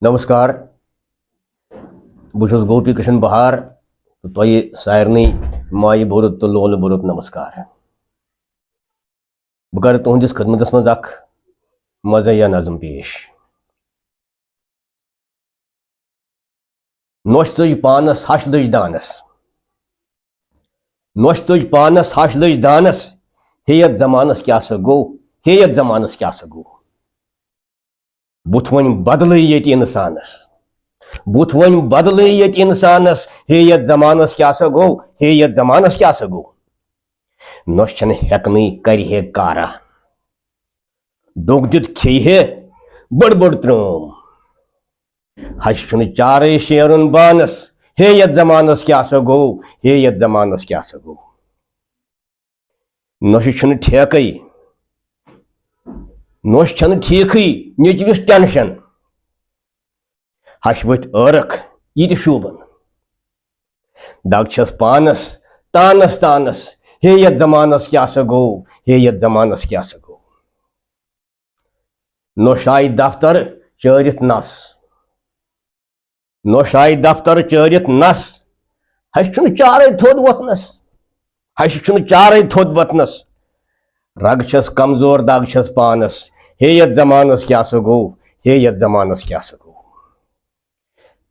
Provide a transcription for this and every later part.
नमस्कार बहुत गोपी कृष्ण बहार तो तोय सारनी माय बुरुत तो लोल बुरुत नमस्कार बह कर तुहंदिस खदमतस मज अख मज़ा नज़म पेश। नोश तुज पानस हश लज दानस नोश तुज पानस हश लज दानस हेयत जमानस क्या सा गो हेयत जमानस क्या सा गो बुथ वन बदल ये इंसानस बुथ वन बदल ये इंसानस हेयत जमानस क्या सा गो हेयत जमानस क्या सा गो नोश छन हेकनी कर कारा डोग दित खे बड़ बड़ त्रोम हश चारे शेरुन बानस हेयत जमानस क्या सा गो हेयत जमानस क्या सा गो नोश ठेक नोश ठीक निचविस टेंशन हश वथ अर्ख यह शूबन दग छस पानस तानस तानस हेयत जमानस क्या सा गो हेयत जमानस क्या सा गो नोशाई दफ्तर चरित नस नोशाई दफ्तर चरित नस हश चारे थोद वतनस हश चारे थोद वतनस रग छस कमजोर दग छस पानस हेयत जमानस क्या सा गो हेयत जमानस क्या सा गो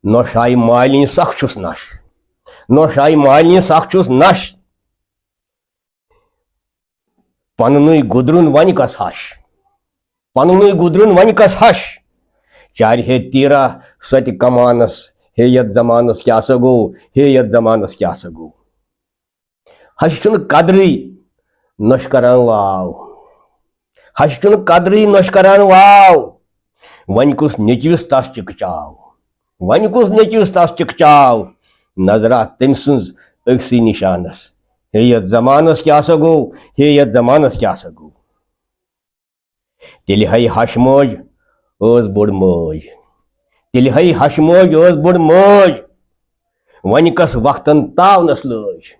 नोशाई मालिन सख छुस नश नोशाई मालिन सख छुस नश पनुन गुदरुन वन कस हश पनुन गुदरुन वन कस हश चार हे तीरा सत कमानस हेयत जमानस क्या सा गो हेयत जमानस क्या सा गो हश कदरी नश करान वाव हश कदरी नश करान वाव वन कुस निचविस तस चिकचाव वन कुस निचविस तस चिकचाव नजरा तम सज अक्सी निशानस हेयत जमानस क्या सा गो हेयत जमानस क्या सा गो तेल है हश मौज बोड़ मौज तेल है हश मौज बोड़ मौज वन कस वक्तन तावनस लज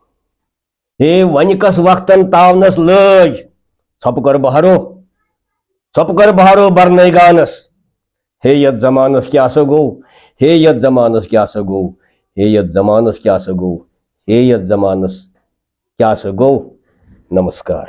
हे वन कस वक्तन तावनस लज छप कर बहारो बरने गानस हेयत जमानस क्या सा गो हेयत जमानस क्या सा गो हेयत जमानस क्या सा गो हेयत जमानस क्या सा गो। नमस्कार।